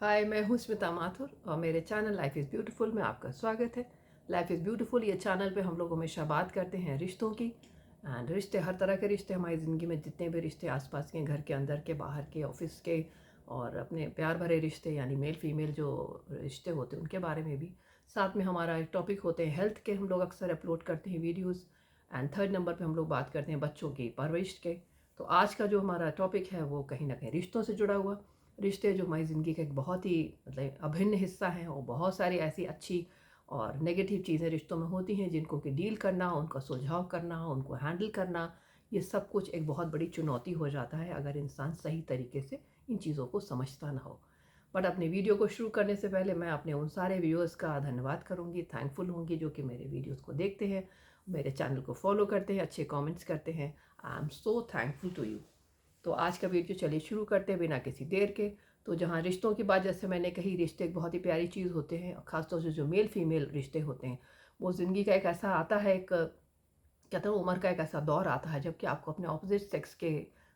हाय, मैं हूँ स्मिता माथुर और मेरे चैनल लाइफ इज़ ब्यूटीफुल में आपका स्वागत है। लाइफ इज़ ब्यूटीफुल ये चैनल पे हम लोग हमेशा बात करते हैं रिश्तों की। एंड रिश्ते, हर तरह के रिश्ते, हमारी ज़िंदगी में जितने भी रिश्ते आसपास के, घर के अंदर के, बाहर के, ऑफिस के और अपने प्यार भरे रिश्ते यानी मेल फीमेल जो रिश्ते होते हैं उनके बारे में भी। साथ में हमारा एक टॉपिक होते हैं हेल्थ के, हम लोग अक्सर अपलोड करते हैं वीडियोज़। एंड थर्ड नंबर पर हम लोग बात करते हैं बच्चों की परवरिश के। तो आज का जो हमारा टॉपिक है वो कहीं ना कहीं रिश्तों से जुड़ा हुआ। रिश्ते जो हमारी ज़िंदगी का एक बहुत ही मतलब अभिन्न हिस्सा है और बहुत सारी ऐसी अच्छी और नेगेटिव चीज़ें रिश्तों में होती हैं जिनको कि डील करना, उनका सुलझाव करना, उनको हैंडल करना, ये सब कुछ एक बहुत बड़ी चुनौती हो जाता है अगर इंसान सही तरीके से इन चीज़ों को समझता ना हो। बट अपने वीडियो को शुरू करने से पहले मैं अपने उन सारे व्यूअर्स का धन्यवाद करूँगी, थैंकफुल होंगी जो कि मेरे वीडियोज़ को देखते हैं, मेरे चैनल को फॉलो करते हैं, अच्छे कॉमेंट्स करते हैं। I am so thankful to you. तो आज का वीडियो चलिए शुरू करते हैं बिना किसी देर के। तो जहाँ रिश्तों की बात, जैसे मैंने कही, रिश्ते एक बहुत ही प्यारी चीज़ होते हैं और ख़ासतौर से जो मेल फीमेल रिश्ते होते हैं वो ज़िंदगी का एक ऐसा आता है, एक कहते हैं उम्र का एक ऐसा दौर आता है जबकि आपको अपने ऑपोजिट सेक्स के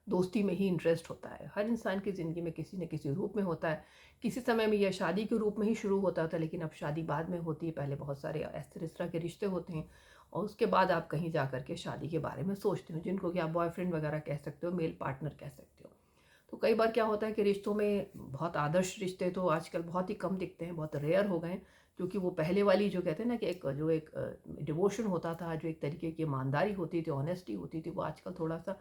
दोस्ती में ही इंटरेस्ट होता है। हर इंसान की ज़िंदगी में किसी न किसी रूप में होता है। किसी समय में यह शादी के रूप में ही शुरू होता था, लेकिन अब शादी बाद में होती है। पहले बहुत सारे ऐसे इस तरह के रिश्ते होते हैं और उसके बाद आप कहीं जा कर के शादी के बारे में सोचते हो, जिनको कि आप बॉयफ्रेंड वगैरह कह सकते हो, मेल पार्टनर कह सकते हो। तो कई बार क्या होता है कि रिश्तों में बहुत आदर्श रिश्ते तो आजकल बहुत ही कम दिखते हैं, बहुत रेयर हो गए हैं। क्योंकि वो पहले वाली जो कहते हैं ना कि एक डिवोशन होता था, जो एक तरीके की ईमानदारी होती थी, ऑनेस्टी होती थी, वो आजकल थोड़ा सा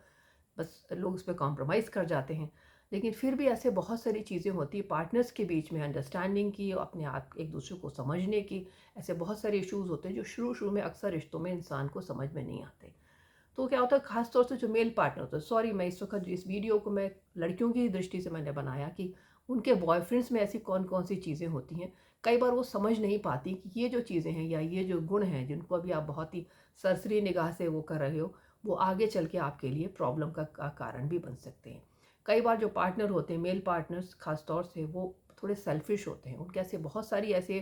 बस लोग उस पे कॉम्प्रोमाइज़ कर जाते हैं। लेकिन फिर भी ऐसे बहुत सारी चीज़ें होती हैं पार्टनर्स के बीच में, अंडरस्टैंडिंग की, अपने आप एक दूसरे को समझने की। ऐसे बहुत सारे इश्यूज़ होते हैं जो शुरू-शुरू में अक्सर रिश्तों में इंसान को समझ में नहीं आते। तो क्या होता है, ख़ास तौर से जो मेल पार्टनर होता है, सॉरी मैं इस वक़्त इस वीडियो को मैं लड़कियों की दृष्टि से मैंने बनाया कि उनके बॉयफ्रेंड्स में ऐसी कौन-कौन सी चीज़ें होती हैं। कई बार वो समझ नहीं पाती कि ये जो चीज़ें हैं या ये जो गुण हैं जिनको अभी आप बहुत ही सरसरी निगाह से वो कर रहे हो, वो आगे चल के आपके लिए प्रॉब्लम का कारण भी बन सकते हैं। कई बार जो पार्टनर होते हैं, मेल पार्टनर्स ख़ास तौर से, वो थोड़े सेल्फ़िश होते हैं। उनके ऐसे बहुत सारी ऐसे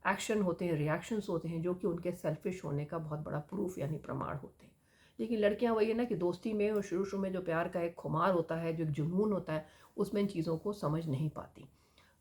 एक्शन होते हैं, रिएक्शंस होते हैं जो कि उनके सेल्फ़िश होने का बहुत बड़ा प्रूफ़ यानी प्रमाण होते हैं। लेकिन लड़कियां वही है ना कि दोस्ती में और शुरू शुरू में जो प्यार का एक खुमार होता है, जो एक जुनून होता है, उसमें इन चीज़ों को समझ नहीं पाती।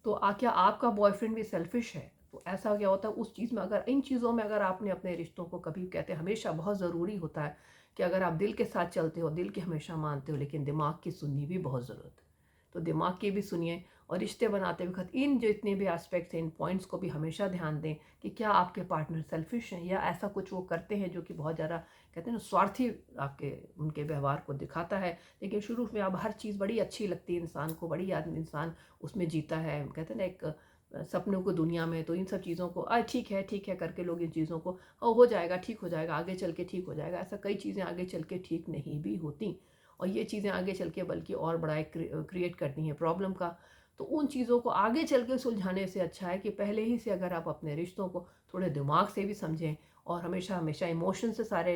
तो क्या आपका बॉयफ्रेंड भी सेल्फिश है? तो ऐसा क्या होता है उस चीज़ में, अगर इन चीज़ों में अगर आपने अपने रिश्तों को कभी, कहते हैं हमेशा बहुत ज़रूरी होता है कि अगर आप दिल के साथ चलते हो, दिल की हमेशा मानते हो, लेकिन दिमाग की सुननी भी बहुत ज़रूरत है। तो दिमाग की भी सुनिए और रिश्ते बनाते वक्त इन जितने भी एस्पेक्ट्स हैं, इन पॉइंट्स को भी हमेशा ध्यान दें कि क्या आपके पार्टनर सेल्फिश हैं या ऐसा कुछ वो करते हैं जो कि बहुत ज़्यादा, कहते हैं ना, स्वार्थी आपके उनके व्यवहार को दिखाता है। लेकिन शुरू में अब हर चीज़ बड़ी अच्छी लगती है इंसान को, बड़ी आदमी इंसान उसमें जीता है, कहते हैं ना एक सपनों को दुनिया में। तो इन सब चीज़ों को ठीक है करके लोग इन चीज़ों को हो जाएगा, ठीक हो जाएगा, आगे चल के ठीक हो जाएगा, ऐसा कई चीज़ें आगे चल के ठीक नहीं भी होती और ये चीज़ें आगे चल के बल्कि और बड़ा एक क्रिएट करती हैं प्रॉब्लम का। तो उन चीज़ों को आगे चल के सुलझाने से अच्छा है कि पहले ही से अगर आप अपने रिश्तों को थोड़े दिमाग से भी समझें और हमेशा हमेशा इमोशन से सारे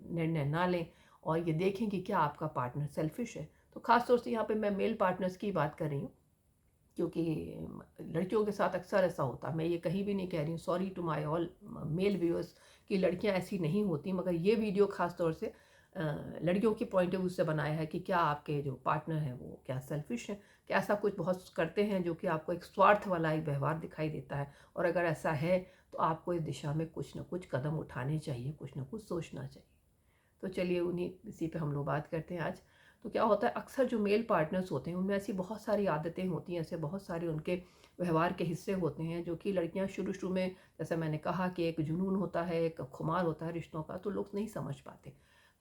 निर्णय ना लें और ये देखें कि क्या आपका पार्टनर सेल्फिश है। तो ख़ास तौर से यहाँ पे मैं मेल पार्टनर्स की बात कर रही हूँ, क्योंकि लड़कियों के साथ अक्सर ऐसा होता है। मैं ये कहीं भी नहीं कह रही हूँ, sorry to my all male viewers, कि लड़कियां ऐसी नहीं होती, मगर ये वीडियो खास तौर से लड़कियों की पॉइंट ऑफ व्यू से बनाया है कि क्या आपके जो पार्टनर हैं वो क्या सेल्फिश हैं, क्या ऐसा कुछ बहुत करते हैं जो कि आपको एक स्वार्थ वाला एक व्यवहार दिखाई देता है। और अगर ऐसा है तो आपको इस दिशा में कुछ ना कुछ कदम उठाने चाहिए, कुछ ना कुछ सोचना चाहिए। तो चलिए उन्हीं इसी पे हम लोग बात करते हैं आज। तो क्या होता है, अक्सर जो मेल पार्टनर्स होते हैं उनमें ऐसी बहुत सारी आदतें होती हैं, ऐसे बहुत सारे उनके व्यवहार के हिस्से होते हैं जो कि लड़कियां शुरू शुरू में, जैसे मैंने कहा कि एक जुनून होता है, एक खुमार होता है रिश्तों का, तो लोग नहीं समझ पाते।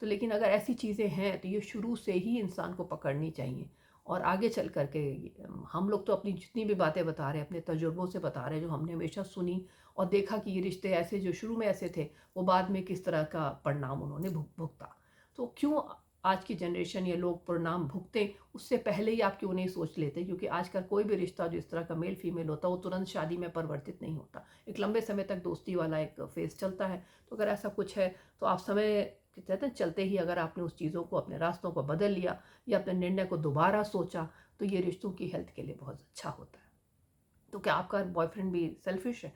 तो लेकिन अगर ऐसी चीज़ें हैं तो ये शुरू से ही इंसान को पकड़नी चाहिए और आगे चल करके हम लोग तो अपनी जितनी भी बातें बता रहे हैं अपने तजुर्बों से बता रहे हैं, जो हमने हमेशा सुनी और देखा कि ये रिश्ते ऐसे जो शुरू में ऐसे थे वो बाद में किस तरह का परिणाम उन्होंने भुगता। तो क्यों आज की जनरेशन या लोग परिणाम भुगतें, उससे पहले ही आप क्यों नहीं सोच लेते? क्योंकि आजकल कोई भी रिश्ता जो इस तरह का मेल फीमेल होता है वो तुरंत शादी में परिवर्तित नहीं होता। एक लंबे समय तक दोस्ती वाला एक फेज़ चलता है। तो अगर ऐसा कुछ है तो आप समय के कहते हैं चलते ही अगर आपने उस चीज़ों को, अपने रास्तों को बदल लिया या अपने निर्णय को दोबारा सोचा, तो ये रिश्तों की हेल्थ के लिए बहुत अच्छा होता है। तो क्या आपका बॉयफ्रेंड भी सेल्फिश है?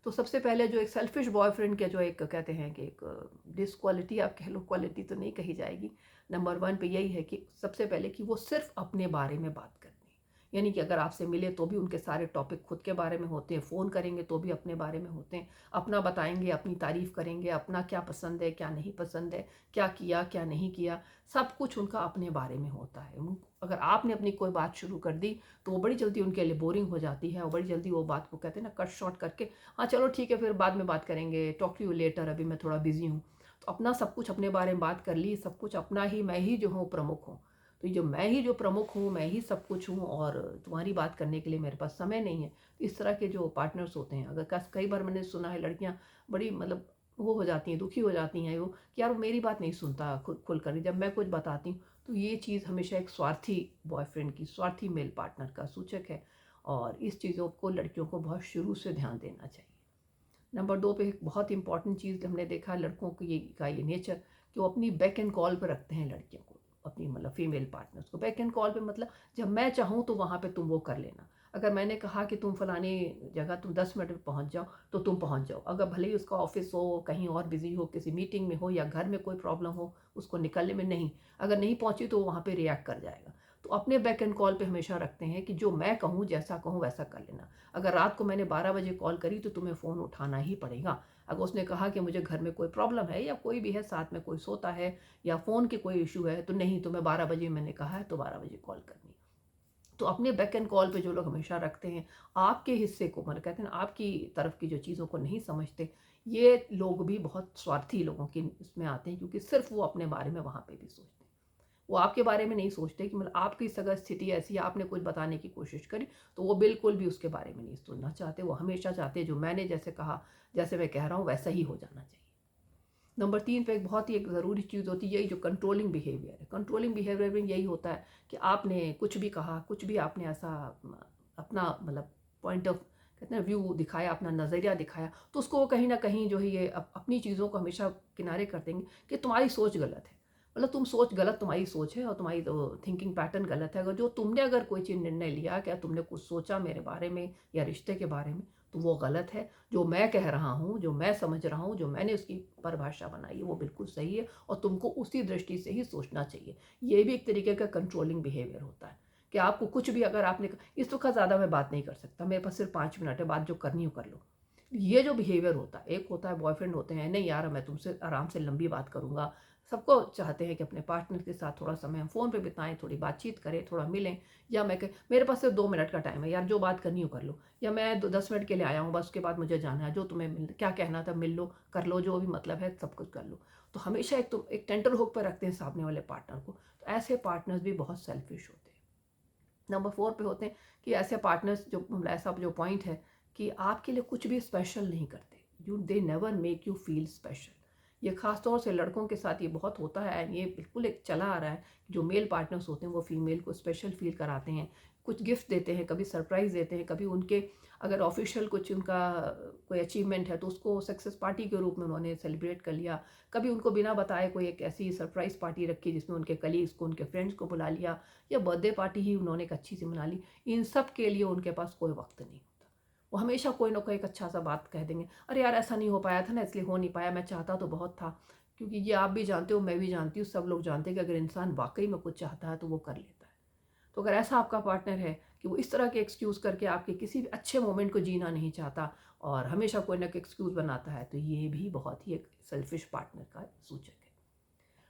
तो सबसे पहले जो एक सेल्फिश बॉयफ्रेंड के जो एक कहते हैं कि एक डिसक्वालिटी आप कह लो, क्वालिटी तो नहीं कही जाएगी, नंबर 1 पे यही है कि सबसे पहले कि वो सिर्फ़ अपने बारे में बात करते हैं। यानी कि अगर आपसे मिले तो भी उनके सारे टॉपिक खुद के बारे में होते हैं, फ़ोन करेंगे तो भी अपने बारे में होते हैं, अपना बताएंगे, अपनी तारीफ़ करेंगे, अपना क्या पसंद है क्या नहीं पसंद है, क्या किया क्या नहीं किया, सब कुछ उनका अपने बारे में होता है। अगर आपने अपनी कोई बात शुरू कर दी तो वो बड़ी जल्दी उनके लिए बोरिंग हो जाती है और बड़ी जल्दी वो बात को कहते हैं ना कट शॉर्ट करके, हाँ चलो ठीक है फिर बाद में बात करेंगे, टॉक टू यू लेटर, अभी मैं थोड़ा बिजी हूँ। तो अपना सब कुछ अपने बारे में बात कर ली, सब कुछ अपना ही, मैं ही जो हूँ प्रमुख हूँ। तो ये जो मैं ही जो प्रमुख हूँ, मैं ही सब कुछ हूँ और तुम्हारी बात करने के लिए मेरे पास समय नहीं है। तो इस तरह के जो पार्टनर्स होते हैं, अगर कई बार मैंने सुना है लड़कियाँ बड़ी मतलब वो हो जाती हैं, दुखी हो जाती हैं वो कि यार वो मेरी बात नहीं सुनता खुल कर, जब मैं कुछ बताती हूँ तो ये चीज़ हमेशा एक स्वार्थी बॉयफ्रेंड की, स्वार्थी मेल पार्टनर का सूचक है और इस चीज़ों को लड़कियों को बहुत शुरू से ध्यान देना चाहिए। नंबर 2 पे एक बहुत इंपॉर्टेंट चीज़ हमने देखा लड़कों को ये नेचर कि वो अपनी बैक एंड कॉल पे रखते हैं लड़कियों को, अपनी मतलब फीमेल पार्टनर्स को बैक एंड कॉल पे, मतलब जब मैं चाहूँ तो वहाँ पे तुम वो कर लेना। अगर मैंने कहा कि तुम फलानी जगह तुम 10 मिनट में पहुँच जाओ तो तुम पहुँच जाओ, अगर भले ही उसका ऑफिस हो, कहीं और बिजी हो, किसी मीटिंग में हो या घर में कोई प्रॉब्लम हो उसको निकलने में, नहीं, अगर नहीं पहुँची तो वो वहाँ पे रिएक्ट कर जाएगा। तो अपने बैक एंड कॉल पे हमेशा रखते हैं कि जो मैं कहूँ जैसा कहूँ वैसा कर लेना। अगर रात को मैंने 12 बजे कॉल करी तो तुम्हें फ़ोन उठाना ही पड़ेगा। अगर उसने कहा कि मुझे घर में कोई प्रॉब्लम है या कोई भी है, साथ में कोई सोता है या फ़ोन की कोई इशू है, तो नहीं, तुम्हें 12 बजे मैंने कहा है तो 12 बजे कॉल करनी है। तो अपने बैक एंड कॉल पे जो लोग हमेशा रखते हैं आपके हिस्से को, मतलब कहते हैं ना आपकी तरफ की जो चीज़ों को नहीं समझते, ये लोग भी बहुत स्वार्थी लोगों के इसमें आते हैं, क्योंकि सिर्फ वो अपने बारे में वहाँ पे भी सोचते हैं। वो आपके बारे में नहीं सोचते कि मतलब आपकी अगर स्थिति ऐसी है, आपने कुछ बताने की कोशिश करी तो वो बिल्कुल भी उसके बारे में नहीं सुनना चाहते। वो हमेशा चाहते हैं जो मैंने जैसे कहा, जैसे मैं कह रहा हूँ वैसा ही हो जाना चाहिए। नंबर 3 पे एक बहुत ही एक ज़रूरी चीज़ होती है, यही जो कंट्रोलिंग बिहेवियर है। कंट्रोलिंग बिहेवियर में यही होता है कि आपने कुछ भी कहा, कुछ भी आपने ऐसा अपना मतलब पॉइंट ऑफ कहते हैं व्यू दिखाया, अपना नज़रिया दिखाया, तो उसको वो कहीं न कहीं जो है ये अपनी चीज़ों को हमेशा किनारे कर देंगे कि तुम्हारी सोच गलत है। मतलब तुम सोच गलत, तुम्हारी सोच है और तुम्हारी थिंकिंग पैटर्न गलत है। अगर जो तुमने अगर कोई चीज़ निर्णय लिया, क्या तुमने कुछ सोचा मेरे बारे में या रिश्ते के बारे में, तो वो गलत है। जो मैं कह रहा हूँ, जो मैं समझ रहा हूँ, जो मैंने उसकी परिभाषा बनाई है वो बिल्कुल सही है और तुमको उसी दृष्टि से ही सोचना चाहिए। ये भी एक तरीके का कंट्रोलिंग बिहेवियर होता है कि आपको कुछ भी अगर आपने इस वक्त ज़्यादा मैं बात नहीं कर सकता, मेरे पास सिर्फ 5 मिनट है, बात जो करनी हो कर लो। ये जो बिहेवियर होता है, एक होता है बॉयफ्रेंड होते हैं, नहीं यार मैं तुमसे आराम से लंबी बात करूंगा। सबको चाहते हैं कि अपने पार्टनर के साथ थोड़ा समय हम फ़ोन पे बिताएं, थोड़ी बातचीत करें, थोड़ा मिलें, या मैं मेरे पास सिर्फ 2 मिनट का टाइम है यार, जो बात करनी हो कर लो, या मैं 10 मिनट के लिए आया हूँ बस, उसके बाद मुझे जाना है, जो तुम्हें क्या कहना था मिल लो, कर लो, जो भी मतलब है सब कुछ कर लो। तो हमेशा एक टेंटर हुक पर रखते हैं सामने वाले पार्टनर को। तो ऐसे पार्टनर्स भी बहुत सेल्फिश होते हैं। नंबर 4 पे होते हैं कि ऐसे पार्टनर्स जो मतलब ऐसा जो पॉइंट है कि आपके लिए कुछ भी स्पेशल नहीं करते, they never make you feel special. ये खास तौर से लड़कों के साथ ये बहुत होता है एंड ये बिल्कुल एक चला आ रहा है। जो मेल पार्टनर्स होते हैं वो फीमेल को स्पेशल फील कराते हैं, कुछ गिफ्ट देते हैं, कभी सरप्राइज़ देते हैं, कभी उनके अगर ऑफिशियल कुछ उनका कोई अचीवमेंट है तो उसको सक्सेस पार्टी के रूप में उन्होंने सेलिब्रेट कर लिया। कभी उनको बिना बताए कोई एक ऐसी सरप्राइज़ पार्टी रखी जिसमें उनके कलीग्स को, उनके फ्रेंड्स को बुला लिया, या बर्थडे पार्टी ही उन्होंने एक अच्छी सी मना ली। इन सब के लिए उनके पास कोई वक्त नहीं होता। वो हमेशा कोई ना कोई एक अच्छा सा बात कह देंगे, अरे यार ऐसा नहीं हो पाया था ना, इसलिए हो नहीं पाया, मैं चाहता तो बहुत था। क्योंकि ये आप भी जानते हो, मैं भी जानती हूँ, सब लोग जानते हैं कि अगर इंसान वाकई में कुछ चाहता है तो वो कर लेता है। तो अगर ऐसा आपका पार्टनर है कि वो इस तरह के एक्सक्यूज़ करके आपके किसी भी अच्छे मोमेंट को जीना नहीं चाहता और हमेशा कोई ना कोई एक्सक्यूज़ बनाता है, तो ये भी बहुत ही एक सेल्फिश पार्टनर का सूचक है।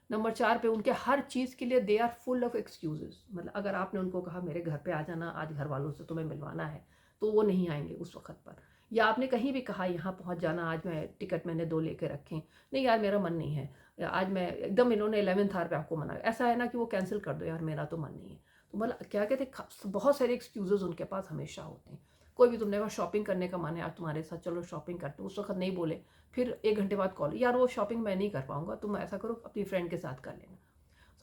नंबर 4 पे उनके हर चीज़ के लिए they are full of excuses. मतलब अगर आपने उनको कहा मेरे घर पे आ जाना, आज घर वालों से तुम्हें मिलवाना है, तो वो नहीं आएंगे उस वक्त पर। या आपने कहीं भी कहा यहाँ पहुँच जाना, आज मैं टिकट मैंने 2 लेके रखे, नहीं यार मेरा मन नहीं है, या आज मैं एकदम, इन्होंने 11th आवर पे आपको मना, ऐसा है ना कि वो कैंसिल कर दो यार मेरा तो मन नहीं है। तो मतलब क्या कहते हैं, बहुत सारे एक्सक्यूजेस उनके पास हमेशा होते हैं। कोई भी तुमने कहा शॉपिंग करने का मन है आज तुम्हारे साथ, चलो शॉपिंग करते हो, उस वक्त नहीं बोले, फिर 1 घंटे बाद कॉल, यार वो शॉपिंग मैं नहीं कर पाऊंगा, तुम ऐसा करो अपनी फ्रेंड के साथ कर लेना।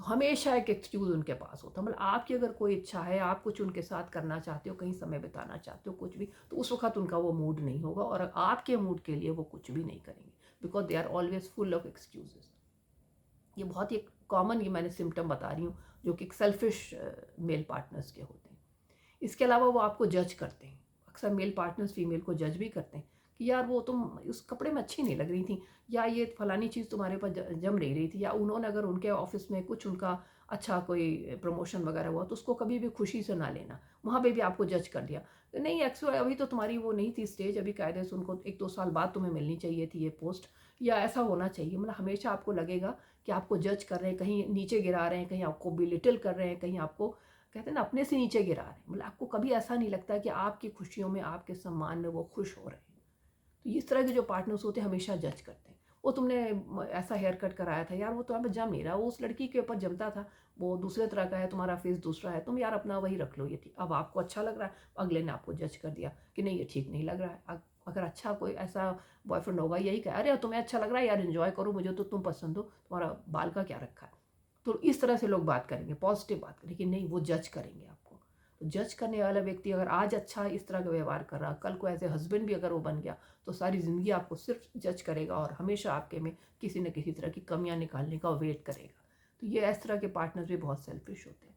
तो हमेशा एक एक्सक्यूज़ उनके पास होता है। मतलब आपकी अगर कोई इच्छा है, आप कुछ उनके साथ करना चाहते हो, कहीं समय बिताना चाहते हो, कुछ भी, तो उस वक्त उनका वो मूड नहीं होगा और आपके मूड के लिए वो कुछ भी नहीं करेंगे, because they are always full of excuses. ये बहुत ही कॉमन, ये मैंने सिम्टम बता रही हूँ जो कि सेल्फिश मेल पार्टनर्स के होते हैं। इसके अलावा वो आपको जज करते हैं। अक्सर मेल पार्टनर्स फीमेल को जज भी करते हैं कि यार वो तुम उस कपड़े में अच्छी नहीं लग रही थी, या ये फलानी चीज़ तुम्हारे ऊपर जम नहीं रही थी, या उन्होंने अगर उनके ऑफिस में कुछ उनका अच्छा कोई प्रमोशन वगैरह हुआ तो उसको कभी भी खुशी से ना लेना, वहाँ पे भी आपको जज कर दिया, तो नहीं एक्चुअली अभी तो तुम्हारी वो नहीं थी स्टेज, अभी कायदे से उनको 1-2 साल बाद तुम्हें मिलनी चाहिए थी ये पोस्ट, या ऐसा होना चाहिए। मतलब हमेशा आपको लगेगा कि आपको जज कर रहे हैं, कहीं नीचे गिरा रहे हैं, कहीं आपको बिलिटिल कर रहे हैं, कहीं आपको कहते हैं ना अपने से नीचे गिरा रहे हैं। मतलब आपको कभी ऐसा नहीं लगता कि आपकी खुशियों में, आपके सम्मान में वो खुश हो रहे हैं। तो इस तरह के जो पार्टनर्स होते हैं हमेशा जज करते हैं। वो तुमने ऐसा हेयर कट कराया था यार, वो तो यहाँ पे जम नहीं रहा, वो उस लड़की के ऊपर जमता था, वो दूसरे तरह का है, तुम्हारा फेस दूसरा है, तुम यार अपना वही रख लो, ये ठीक। अब आपको अच्छा लग रहा है, अगले ने आपको जज कर दिया कि नहीं ये ठीक नहीं लग रहा है। अगर अच्छा कोई ऐसा बॉयफ्रेंड होगा यही कहे, अरे तुम्हें अच्छा लग रहा है यार, एंजॉय करो, मुझे तो तुम पसंद हो, तुम्हारा बाल का क्या रखा है। तो इस तरह से लोग बात करेंगे, पॉजिटिव बात करेंगे, लेकिन नहीं, वो जज करेंगे आपको। तो जज करने वाला व्यक्ति अगर आज अच्छा इस तरह का व्यवहार कर रहा, कल को एज ए हस्बैंड भी अगर वो बन गया, तो सारी ज़िंदगी आपको सिर्फ जज करेगा और हमेशा आपके में किसी न किसी तरह की कमियां निकालने का वेट करेगा। तो ये इस तरह के पार्टनर्स भी बहुत सेल्फिश होते हैं।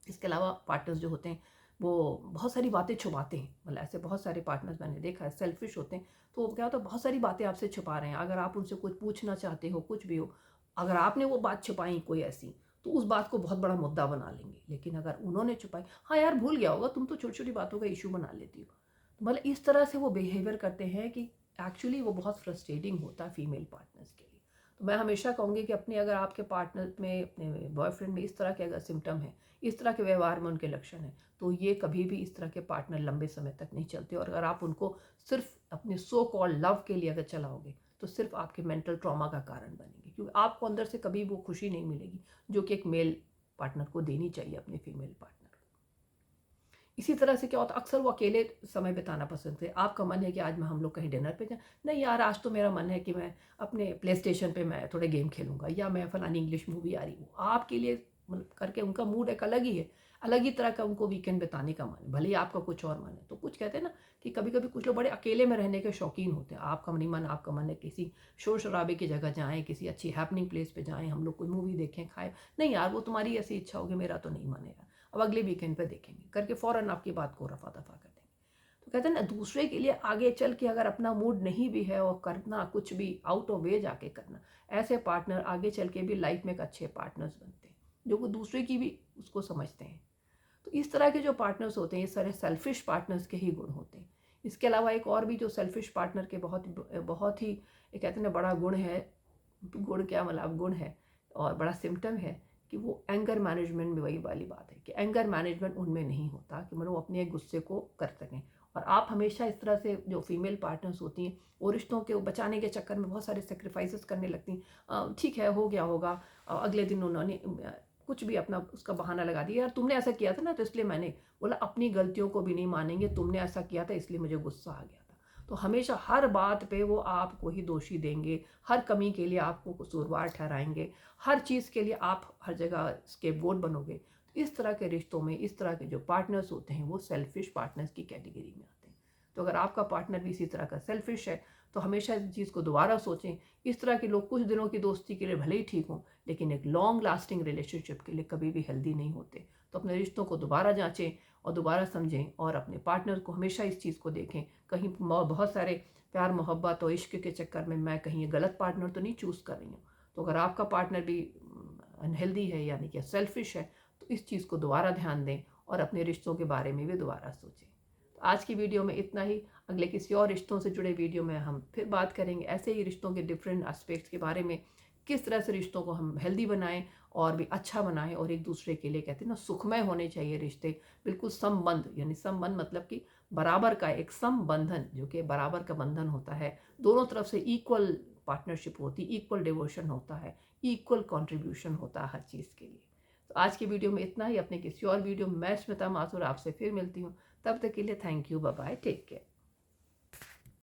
इसके अलावा पार्टनर्स जो होते हैं वो बहुत सारी बातें छुपाते हैं। मतलब ऐसे बहुत सारे पार्टनर्स मैंने देखा है सेल्फिश होते हैं, तो वो क्या होता है बहुत सारी बातें आपसे छुपा रहे हैं। अगर आप उनसे कुछ पूछना चाहते हो, कुछ भी हो, अगर आपने वो बात छुपाई कोई ऐसी, तो उस बात को बहुत बड़ा मुद्दा बना लेंगे। लेकिन अगर उन्होंने छुपाई, हाँ यार भूल गया होगा, तुम तो छोटी छोटी बातों का इशू बना लेती हो, तो मतलब इस तरह से वो बिहेवियर करते हैं कि एक्चुअली वो बहुत फ्रस्ट्रेटिंग होता है फीमेल पार्टनर्स के लिए। तो मैं हमेशा कहूँगी कि अपने अगर आपके पार्टनर में, अपने बॉयफ्रेंड में इस तरह के अगर सिम्टम है, इस तरह के व्यवहार में उनके लक्षण हैं, तो ये कभी भी इस तरह के पार्टनर लंबे समय तक नहीं चलते। और अगर आप उनको सिर्फ अपने सो कॉल्ड लव के लिए अगर चलाओगे, तो सिर्फ आपके मेंटल ट्रॉमा का कारण बनेंगे, क्योंकि आपको अंदर से कभी वो खुशी नहीं मिलेगी जो कि एक मेल पार्टनर को देनी चाहिए अपने फीमेल पार्टनर। इसी तरह से क्या होता है, अक्सर वो अकेले समय बिताना पसंद करते हैं। आपका मन है कि आज मैं हम लोग कहीं डिनर पे जाएं, नहीं यार आज तो मेरा मन है कि मैं अपने प्ले स्टेशन पे मैं थोड़े गेम खेलूंगा, या मैं फलानी इंग्लिश मूवी आ रही हूँ, आपके लिए मतलब करके उनका मूड एक अलग ही है, अलग ही तरह का उनको वीकेंड बिताने का मन है। भले ही आपका कुछ और मन है। तो कुछ कहते हैं ना कि कभी कभी कुछ लोग बड़े अकेले में रहने के शौकीन होते हैं। आपका नहीं मन, आपका मन है किसी शोर शराबे की जगह जाएं, किसी अच्छी हैपनिंग प्लेस पे जाएं, हम लोग कोई मूवी देखें, खाएं। नहीं यार वो तुम्हारी ऐसी इच्छा होगी, मेरा तो नहीं मन है यार, अब अगले वीकेंड पे देखेंगे करके फ़ौरन आपकी बात को रफा दफा कर देंगे। तो कहते हैं ना दूसरे के लिए आगे चल के अगर अपना मूड नहीं भी है और करना कुछ भी आउट ऑफ वे जाके करना, ऐसे पार्टनर आगे चल के भी लाइफ में एक अच्छे पार्टनर्स बनते हैं जो कि दूसरे की भी उसको समझते हैं। तो इस तरह के जो पार्टनर्स होते हैं, ये सारे सेल्फिश पार्टनर्स के ही गुण होते हैं। इसके अलावा एक और भी जो सेल्फिश पार्टनर के बहुत बहुत ही ये कहते हैं ना बड़ा गुण है, गुण क्या मतलब गुण है और बड़ा सिम्टम है, कि वो एंगर मैनेजमेंट में वही वाली बात है कि एंगर मैनेजमेंट उनमें नहीं होता, कि मतलब वो अपने गुस्से को कर सकें। और आप हमेशा इस तरह से जो फीमेल पार्टनर्स होती हैं, वो रिश्तों के बचाने के चक्कर में बहुत सारे सेक्रीफाइसेस करने लगती हैं। ठीक है, हो गया होगा, अगले दिन उन्होंने कुछ भी अपना उसका बहाना लगा दिया, यार तुमने ऐसा किया था ना तो इसलिए मैंने बोला, अपनी गलतियों को भी नहीं मानेंगे, तुमने ऐसा किया था इसलिए मुझे गुस्सा आ गया था। तो हमेशा हर बात पे वो आपको ही दोषी देंगे, हर कमी के लिए आपको कसूरवार ठहराएंगे, हर चीज़ के लिए आप हर जगह स्केपगोट बनोगे। तो इस तरह के रिश्तों में इस तरह के जो पार्टनर्स होते हैं वो सेल्फिश पार्टनर्स की कैटेगरी में आते हैं। तो अगर आपका पार्टनर भी इसी तरह का सेल्फिश है, तो हमेशा इस चीज़ को दोबारा सोचें। इस तरह के लोग कुछ दिनों की दोस्ती के लिए भले ही ठीक हों, लेकिन एक लॉन्ग लास्टिंग रिलेशनशिप के लिए कभी भी हेल्दी नहीं होते। तो अपने रिश्तों को दोबारा जांचें और दोबारा समझें, और अपने पार्टनर को हमेशा इस चीज़ को देखें, कहीं बहुत सारे प्यार मोहब्बत और इश्क के चक्कर में मैं कहीं ये गलत पार्टनर तो नहीं चूज़ कर रही हूँ। तो अगर आपका पार्टनर भी अनहेल्दी है, यानी कि सेल्फिश है, तो इस चीज़ को दोबारा ध्यान दें और अपने रिश्तों के बारे में भी दोबारा सोचें। तो आज की वीडियो में इतना ही। अगले किसी और रिश्तों से जुड़े वीडियो में हम फिर बात करेंगे ऐसे ही रिश्तों के डिफरेंट एस्पेक्ट्स के बारे में, किस तरह से रिश्तों को हम हेल्दी बनाएं और भी अच्छा बनाएं, और एक दूसरे के लिए कहते हैं ना सुखमय होने चाहिए रिश्ते, बिल्कुल संबंध, यानी संबंध मतलब कि बराबर का एक संबंधन, जो कि बराबर का बंधन होता है, दोनों तरफ से इक्वल पार्टनरशिप होती है, इक्वल डिवोशन होता है, इक्वल कंट्रीब्यूशन होता है हर चीज़ के लिए। तो आज की वीडियो में इतना ही। अपने किसी और वीडियो में मैं स्मिता माथुर आपसे फिर मिलती हूँ। तब तक के लिए thank you, bye bye, take care.